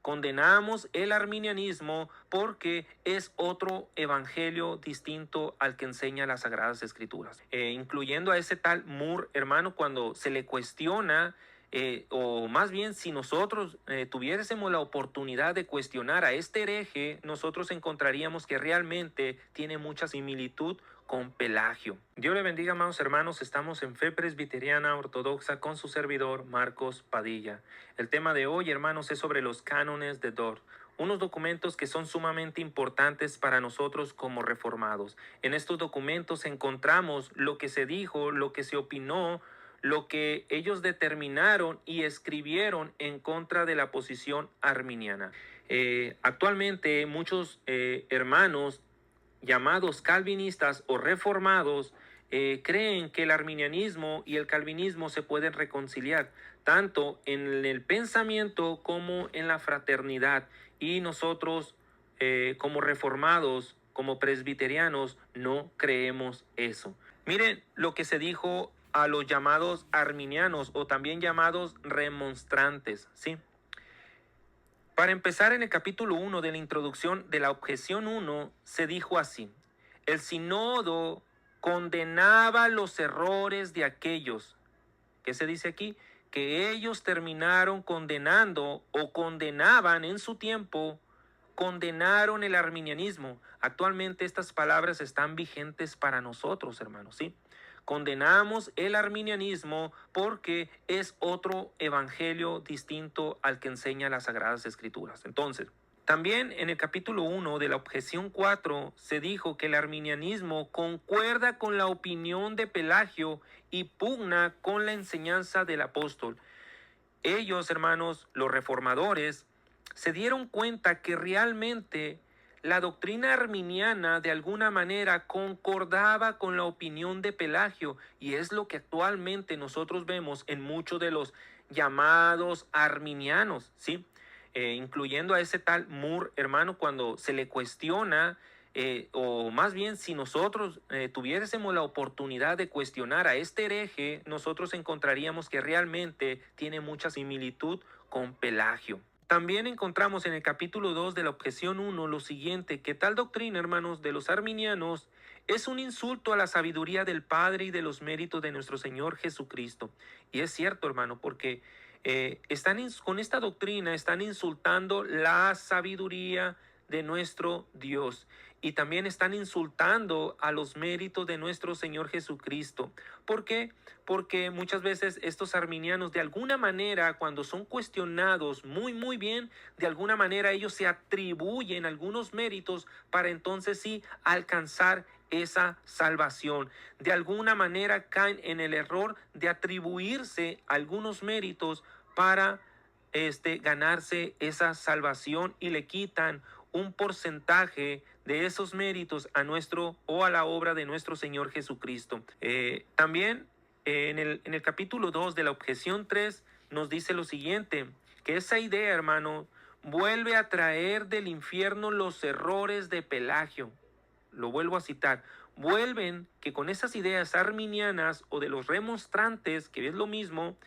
Condenamos el arminianismo porque es otro evangelio distinto al que enseña las Sagradas Escrituras. Incluyendo a ese tal Moore, hermano, cuando se le cuestiona, o más bien si nosotros tuviésemos la oportunidad de cuestionar a este hereje, nosotros encontraríamos que realmente tiene mucha similitud con Pelagio. Dios le bendiga, amados hermanos. Estamos en Fe Presbiteriana Ortodoxa con su servidor Marcos Padilla. El tema de hoy, hermanos, es sobre los cánones de Dort, unos documentos que son sumamente importantes para nosotros como reformados. En estos documentos encontramos lo que se dijo, lo que se opinó, lo que ellos determinaron y escribieron en contra de la posición arminiana. Actualmente muchos hermanos llamados calvinistas o reformados creen que el arminianismo y el calvinismo se pueden reconciliar tanto en el pensamiento como en la fraternidad, y nosotros como reformados, como presbiterianos, no creemos eso. Miren lo que se dijo a los llamados arminianos o también llamados remonstrantes, ¿sí? Para empezar, en el capítulo 1 de la introducción de la objeción 1 se dijo así: el sínodo condenaba los errores de aquellos. ¿Qué se dice aquí? Que ellos terminaron condenando o condenaban en su tiempo, condenaron el arminianismo. Actualmente estas palabras están vigentes para nosotros, hermanos, ¿sí? Condenamos el arminianismo porque es otro evangelio distinto al que enseña las Sagradas Escrituras. Entonces, también en el capítulo 1 de la objeción 4 se dijo que el arminianismo concuerda con la opinión de Pelagio y pugna con la enseñanza del apóstol. Ellos, hermanos, los reformadores, se dieron cuenta que realmente la doctrina arminiana de alguna manera concordaba con la opinión de Pelagio, y es lo que actualmente nosotros vemos en muchos de los llamados arminianos, ¿sí? Incluyendo a ese tal Moore, hermano, cuando se le cuestiona, o más bien si nosotros tuviésemos la oportunidad de cuestionar a este hereje, nosotros encontraríamos que realmente tiene mucha similitud con Pelagio. También encontramos en el capítulo 2 de la objeción 1 lo siguiente: que tal doctrina, hermanos, de los arminianos es un insulto a la sabiduría del Padre y de los méritos de nuestro Señor Jesucristo. Y es cierto, hermano, porque con esta doctrina están insultando la sabiduría de nuestro Dios, y también están insultando a los méritos de nuestro Señor Jesucristo. ¿Por qué? Porque muchas veces estos arminianos, de alguna manera, cuando son cuestionados muy bien, de alguna manera ellos se atribuyen algunos méritos para entonces sí alcanzar esa salvación. De alguna manera caen en el error de atribuirse algunos méritos para ganarse esa salvación, y le quitan un porcentaje de esos méritos a nuestro o a la obra de nuestro Señor Jesucristo. También en el capítulo 2 de la objeción 3 nos dice lo siguiente: que esa idea, hermano, vuelve a traer del infierno los errores de Pelagio. Lo vuelvo a citar: vuelven que con esas ideas arminianas o de los remonstrantes, que es lo mismo,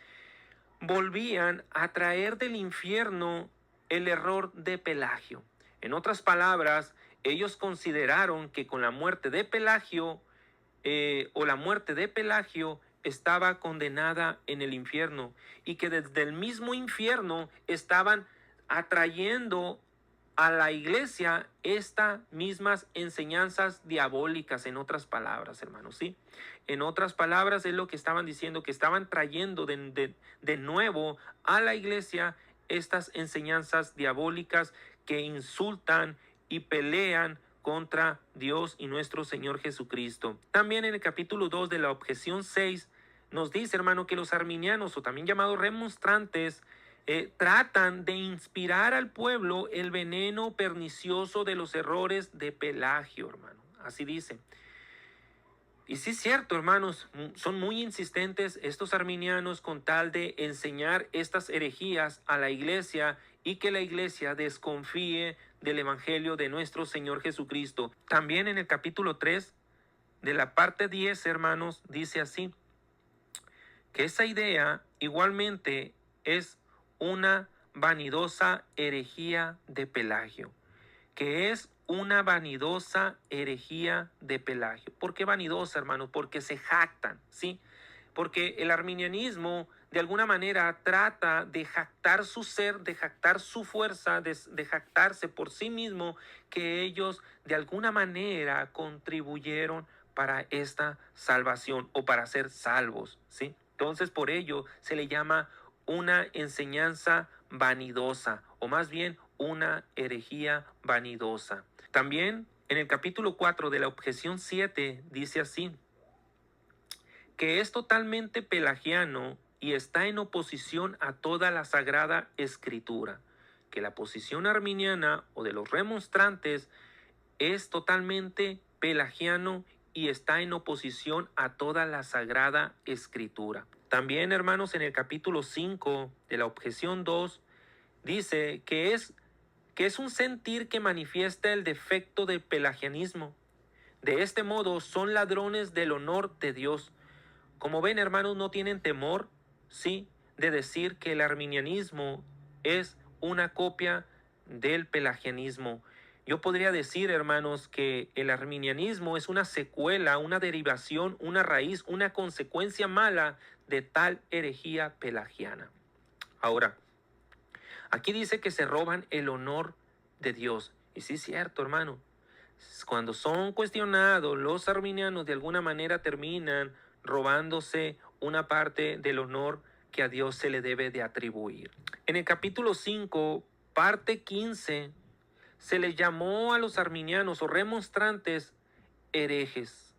volvían a traer del infierno el error de Pelagio. En otras palabras, ellos consideraron que con la muerte de Pelagio, o la muerte de Pelagio, estaba condenada en el infierno, y que desde el mismo infierno estaban atrayendo a la iglesia estas mismas enseñanzas diabólicas. En otras palabras, hermanos, ¿sí? En otras palabras es lo que estaban diciendo, que estaban trayendo de nuevo a la iglesia estas enseñanzas diabólicas que insultan y pelean contra Dios y nuestro Señor Jesucristo. También en el capítulo 2 de la objeción 6 nos dice, hermano, que los arminianos, o también llamados remonstrantes, tratan de inspirar al pueblo el veneno pernicioso de los errores de Pelagio, hermano. Así dice. Y sí es cierto, hermanos, son muy insistentes estos arminianos con tal de enseñar estas herejías a la iglesia, y que la iglesia desconfíe del evangelio de nuestro Señor Jesucristo. También en el capítulo 3 de la parte 10, hermanos, dice así: que esa idea igualmente es una vanidosa herejía de Pelagio. ¿Qué es una vanidosa herejía de Pelagio? ¿Por qué vanidosa, hermanos? Porque se jactan, ¿sí? Porque el arminianismo de alguna manera trata de jactar su ser, de jactar su fuerza, de jactarse por sí mismo, que ellos de alguna manera contribuyeron para esta salvación o para ser salvos, ¿sí? Entonces por ello se le llama una enseñanza vanidosa, o más bien una herejía vanidosa. También en el capítulo 4 de la objeción 7 dice así: que es totalmente pelagiano y está en oposición a toda la Sagrada Escritura, que la posición arminiana o de los remonstrantes es totalmente pelagiano y está en oposición a toda la Sagrada Escritura. También, hermanos, en el capítulo 5 de la objeción 2 dice que es un sentir que manifiesta el defecto del pelagianismo. De este modo son ladrones del honor de Dios. Como ven, hermanos, no tienen temor, sí, de decir que el arminianismo es una copia del pelagianismo. Yo podría decir, hermanos, que el arminianismo es una secuela, una derivación, una raíz, una consecuencia mala de tal herejía pelagiana. Ahora, aquí dice que se roban el honor de Dios. Y sí es cierto, hermano. Cuando son cuestionados, los arminianos de alguna manera terminan robándose una parte del honor que a Dios se le debe de atribuir. En el capítulo 5, parte 15, se les llamó a los arminianos o remonstrantes herejes.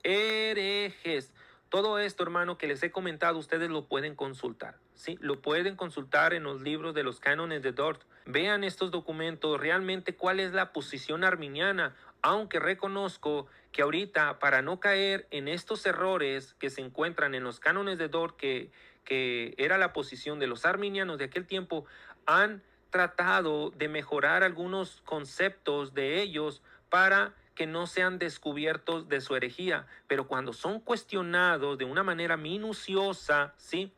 Herejes. Todo esto, hermano, que les he comentado, ustedes lo pueden consultar. Sí, lo pueden consultar en los libros de los cánones de Dort. Vean estos documentos, realmente cuál es la posición arminiana, aunque reconozco que ahorita, para no caer en estos errores que se encuentran en los cánones de Dort, que era la posición de los arminianos de aquel tiempo, han tratado de mejorar algunos conceptos de ellos para que no sean descubiertos de su herejía, pero cuando son cuestionados de una manera minuciosa, ¿sí?,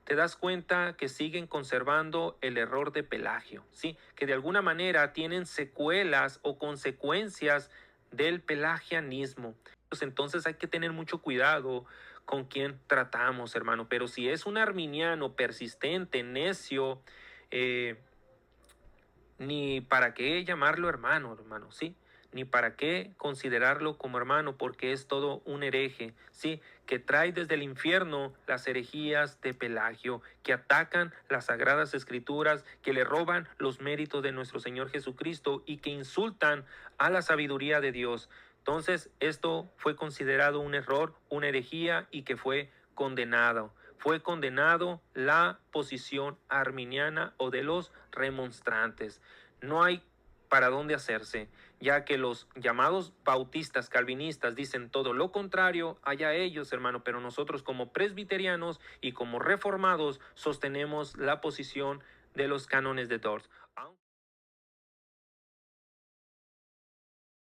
te das cuenta que siguen conservando el error de Pelagio, ¿sí?, que de alguna manera tienen secuelas o consecuencias del pelagianismo. Entonces hay que tener mucho cuidado con quién tratamos, hermano, pero si es un arminiano persistente, necio, ni para qué llamarlo hermano, ¿sí? Ni para qué considerarlo como hermano, porque es todo un hereje, ¿sí? Que trae desde el infierno las herejías de Pelagio, que atacan las sagradas escrituras, que le roban los méritos de nuestro Señor Jesucristo y que insultan a la sabiduría de Dios. Entonces, esto fue considerado un error, una herejía y que fue condenado. Fue condenado la posición arminiana o de los remonstrantes. No hay para dónde hacerse, ya que los llamados bautistas calvinistas dicen todo lo contrario, allá ellos, hermano, pero nosotros como presbiterianos y como reformados sostenemos la posición de los cánones de Dort.